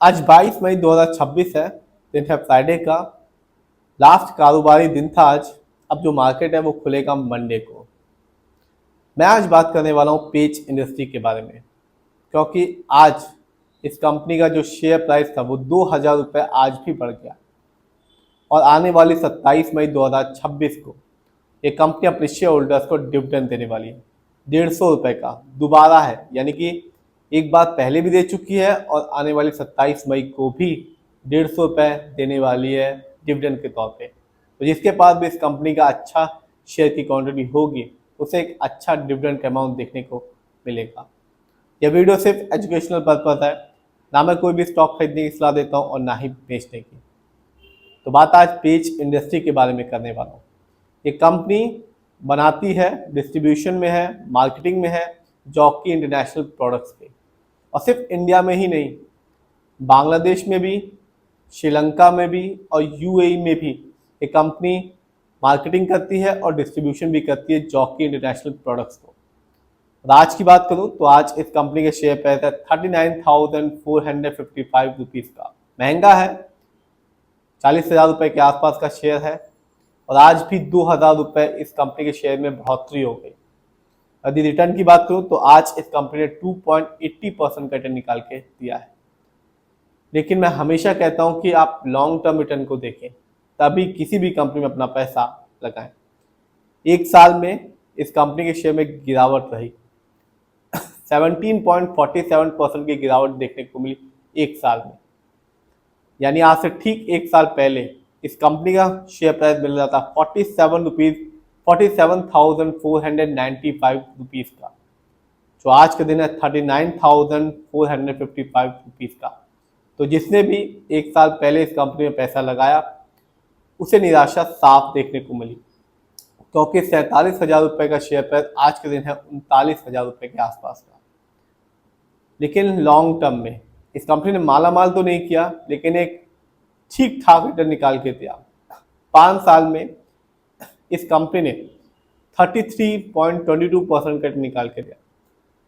आज 22 मई 2026 है। दिन है फ्राइडे का। लास्ट कारोबारी दिन था आज। अब जो मार्केट है वो खुलेगा मंडे को। मैं आज बात करने वाला हूँ पेज इंडस्ट्री के बारे में, क्योंकि आज इस कंपनी का जो शेयर प्राइस था वो 2000 रुपये आज भी बढ़ गया। और आने वाली 27 मई 2026 को ये कंपनी अपने शेयर होल्डर्स को डिविडेंड देने वाली है। 150 रुपये का दोबारा है, यानी कि एक बार पहले भी दे चुकी है और आने वाली 27 मई को भी 150 रुपये देने वाली है डिविडेंड के तौर पे। तो जिसके पास भी इस कंपनी का अच्छा शेयर की क्वांटिटी होगी उसे एक अच्छा डिविडेंड का अमाउंट देखने को मिलेगा। यह वीडियो सिर्फ एजुकेशनल पर्पज है, ना मैं कोई भी स्टॉक खरीदने की सलाह देता हूँ और ना ही बेचने की। तो बात आज पेज इंडस्ट्री के बारे में करने वाला हूँ। ये कंपनी बनाती है, डिस्ट्रीब्यूशन में है, मार्केटिंग में है जॉकी इंटरनेशनल प्रोडक्ट्स के। और सिर्फ इंडिया में ही नहीं, बांग्लादेश में भी, श्रीलंका में भी और यूएई में भी ये कंपनी मार्केटिंग करती है और डिस्ट्रीब्यूशन भी करती है जॉकी इंटरनेशनल प्रोडक्ट्स को। और आज की बात करूं तो आज इस कंपनी के शेयर प्राइस है 39,455 रुपीज़ का। महंगा है, 40,000 रुपये के आसपास का शेयर है। और आज भी 2,000 रुपये इस कंपनी के शेयर में बढ़ोतरी हो गई। यदि रिटर्न की बात करूं तो आज इस कंपनी ने 2.80% का रिटर्न निकाल के दिया है। लेकिन मैं हमेशा कहता हूं कि आप लॉन्ग टर्म रिटर्न को देखें, तभी किसी भी कंपनी में अपना पैसा लगाएं। एक साल में इस कंपनी के शेयर में गिरावट रही, 17.47% की गिरावट देखने को मिली एक साल में। यानी आज से ठीक एक साल पहले इस कंपनी का शेयर प्राइस मिल रहा था 47,495 रुपीज़ का, जो आज के दिन है 39,455 रुपीज़ का। तो जिसने भी एक साल पहले इस कंपनी में पैसा लगाया उसे निराशा साफ देखने को मिली, क्योंकि 47,000 रुपये का शेयर प्राइस आज के दिन है 39,000 रुपये के आसपास का। लेकिन लॉन्ग टर्म में इस कंपनी ने माला माल तो नहीं किया, लेकिन एक ठीक ठाक रिटर्न निकाल के दिया। 5 साल में इस कंपनी ने 33.22% का रिटर्न निकाल के दिया।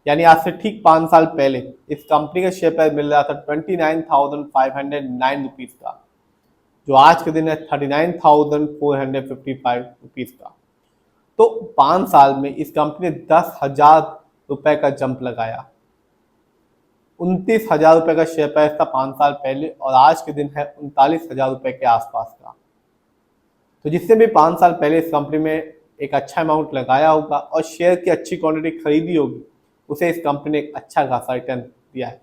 यानी आज से ठीक 5 साल पहले इस कंपनी का शेयर प्राइस मिल रहा था 29,509 रुपीज़ का, जो आज के दिन है 39,455 रुपीज़ का। तो 5 साल में इस कंपनी ने 10,000 रुपये का जंप लगाया। 29,000 रुपये का शेयर प्राइस था 5 साल पहले और आज के दिन है 39,000 रुपये के आसपास का। तो जिसने भी 5 साल पहले इस कंपनी में एक अच्छा अमाउंट लगाया होगा और शेयर की अच्छी क्वांटिटी खरीदी होगी, उसे इस कंपनी ने एक अच्छा खासा रिटर्न दिया है।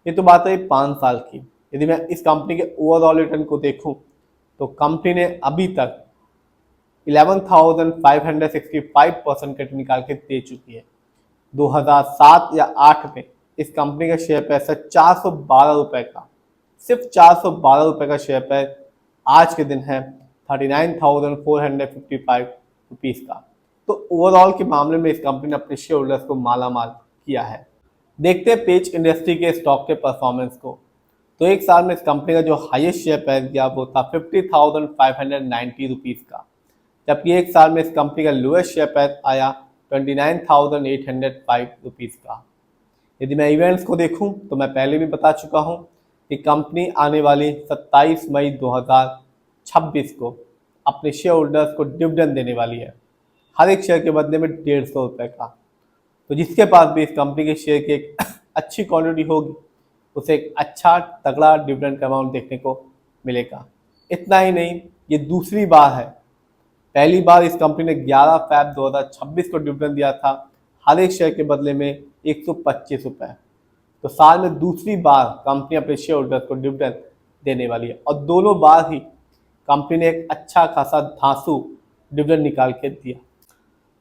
ये तो बात है 5 साल की। यदि मैं इस कंपनी के ओवरऑल रिटर्न को देखूं तो कंपनी ने अभी तक 11,565% का रिटर्न निकाल के दे चुकी है। 2007 या 8 में इस कंपनी का शेयर प्राइस है 412 रुपये का। सिर्फ 412 रुपये का शेयर प्राइस आज के दिन है 39,455 रुपीज़ का। तो ओवरऑल के मामले में इस कंपनी ने अपने शेयर होल्डर्स को माला माल किया है। देखते हैं पेज इंडस्ट्री के स्टॉक के परफॉर्मेंस को। तो एक साल में इस कंपनी का जो हाईएस्ट शेयर प्राइस गया वो था 50,590 रुपीज़ का, जबकि एक साल में इस कंपनी का लोएस्ट शेयर प्राइस आया 29,805 रुपीज़ का। यदि मैं इवेंट्स को देखूं तो मैं पहले भी बता चुका हूं कि कंपनी आने वाली 27 मई 2026 को अपने शेयर होल्डर्स को डिविडेंड देने वाली है, हर एक शेयर के बदले में 150 रुपये का। तो जिसके पास भी इस कंपनी के शेयर की एक अच्छी क्वांटिटी होगी उसे एक अच्छा तगड़ा डिविडेंड का अमाउंट देखने को मिलेगा। इतना ही नहीं, ये दूसरी बार है। पहली बार इस कंपनी ने 11 फरवरी 2026 को डिविडेंड दिया था, हर एक शेयर के बदले में 125 रुपये। तो साल में दूसरी बार कंपनी अपने शेयर होल्डर्स को डिविडेंड देने वाली है और दोनों बार ही कंपनी ने एक अच्छा खासा धांसू डिविडेंड निकाल के दिया।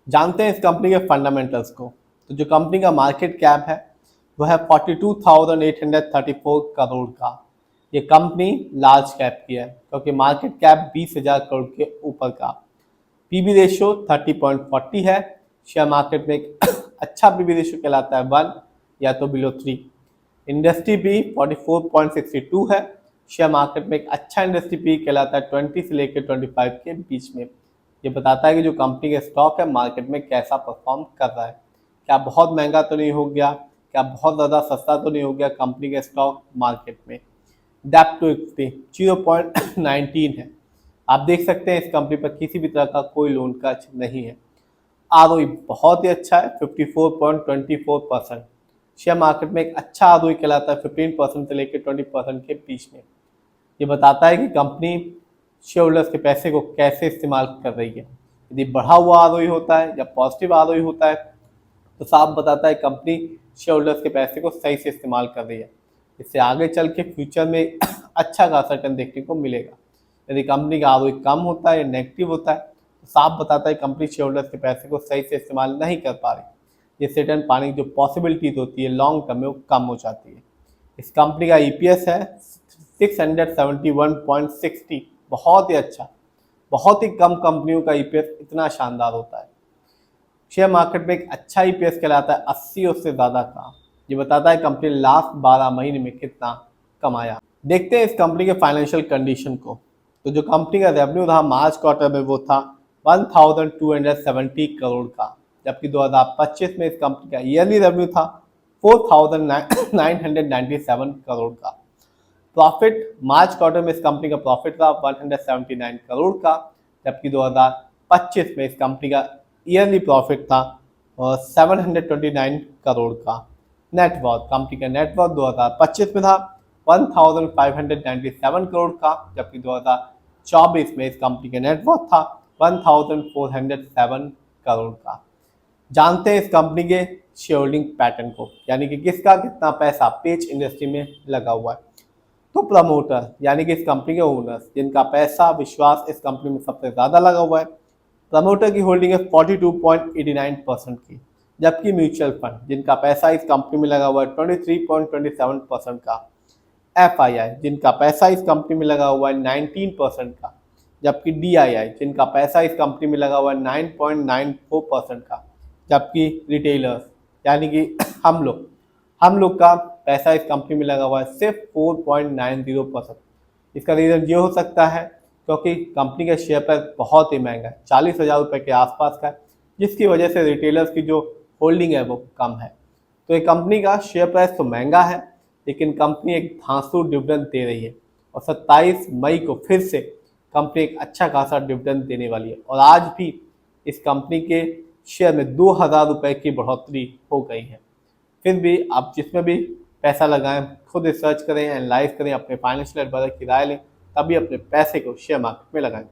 जानते हैं इस कंपनी के फंडामेंटल्स को। तो जो कंपनी का मार्केट कैप है वह है 42,834 करोड़ का। ये कंपनी लार्ज कैप की है, क्योंकि मार्केट कैप 20,000 करोड़ के ऊपर का। पीबी रेशियो 30.40 है। शेयर मार्केट में एक अच्छा पीबी रेशियो कहलाता है 1 या तो बिलो 3। इंडस्ट्री पी 44.62 है। शेयर मार्केट में एक अच्छा इंडस्ट्री पी कहलाता है 20 से लेकर 25 के बीच में। ये बताता है कि जो कंपनी का स्टॉक है मार्केट में कैसा परफॉर्म कर रहा है। क्या बहुत महंगा तो नहीं हो गया, क्या बहुत ज़्यादा सस्ता तो नहीं हो गया कंपनी का स्टॉक मार्केट में। डेप्ट टू इक्विटी 0.19 है। आप देख सकते हैं इस कंपनी पर किसी भी तरह का कोई लोन खर्च नहीं है। आरओई बहुत ही अच्छा है 54.24%। शेयर मार्केट में एक अच्छा आरओई कहलाता है 15% से लेकर 20% के बीच में। ये बताता है कि कंपनी शेयर होल्डर्स के पैसे को कैसे इस्तेमाल कर रही है। यदि बढ़ा हुआ आरओई होता है या पॉजिटिव आरओई होता है तो साफ बताता है कंपनी शेयर होल्डर्स के पैसे को सही से इस्तेमाल कर रही है। इससे आगे चल के फ्यूचर में अच्छा खासा रिटर्न देखने को मिलेगा। यदि कंपनी का आरओई कम होता है या नेगेटिव होता है तो साफ बताता है कंपनी शेयर होल्डर्स के पैसे को सही से इस्तेमाल नहीं कर पा रही, जिससे रिटर्न पाने की जो पॉसिबिलिटीज होती है लॉन्ग टर्म में वो कम हो जाती है। इस कंपनी का ईपीएस है 671.60, बहुत ही अच्छा। बहुत ही कम कंपनियों का ईपीएस इतना शानदार होता है। शेयर मार्केट में एक अच्छा ईपीएस कहलाता है 80 और उससे ज़्यादा का। ये बताता है कंपनी ने लास्ट 12 महीने में कितना कमाया। देखते हैं इस कंपनी के फाइनेंशियल कंडीशन को। तो जो कंपनी का रेवेन्यू था मार्च क्वार्टर में वो था 1270 करोड़ का, जबकि 2025 में इस कंपनी का ईयरली रेवेन्यू था 4997 करोड़ का। प्रॉफिट मार्च क्वार्टर में इस कंपनी का प्रॉफिट था 179 करोड़ का, जबकि 2025 में इस कंपनी का ईयरली प्रॉफिट था 729 करोड़ का। नेटवर्थ कंपनी का नेटवर्थ 2025 में था 1597 करोड़ का, जबकि 2024 में इस कंपनी का नेटवर्थ था 1407 करोड़ का। जानते हैं इस कंपनी के शेयर होल्डिंग पैटर्न को, यानी कि किसका कितना पैसा पेज इंडस्ट्री में लगा हुआ है। तो प्रमोटर यानी कि इस कंपनी के ओनर्स जिनका पैसा विश्वास इस कंपनी में सबसे ज़्यादा लगा हुआ है, प्रमोटर की होल्डिंग है 42.89% की। जबकि म्यूचुअल फंड जिनका पैसा इस कंपनी में लगा हुआ है 23.27% का। एफआईआई जिनका पैसा इस कंपनी में लगा हुआ है 19% का। जबकि डीआईआई जिनका पैसा इस कंपनी में लगा हुआ है 9.94% का। जबकि रिटेलर्स यानी कि हम लोग का पैसा इस कंपनी में लगा हुआ है सिर्फ 4.90%। इसका रीज़न ये हो सकता है क्योंकि कंपनी का शेयर प्राइस बहुत ही महंगा है, 40,000 रुपये के आसपास का है, जिसकी वजह से रिटेलर्स की जो होल्डिंग है वो कम है। तो ये कंपनी का शेयर प्राइस तो महंगा है, लेकिन कंपनी एक धांसू डिविडेंड दे रही है और 27 मई को फिर से कंपनी एक अच्छा खासा डिविडेंड देने वाली है। और आज भी इस कंपनी के शेयर में 2,000 रुपये की बढ़ोतरी हो गई है। फिर भी आप जिसमें भी पैसा लगाएं खुद रिसर्च करें, एनालाइज करें, अपने फाइनेंशियल एडवाइजर की राय लें, तभी अपने पैसे को शेयर मार्केट में लगाएं।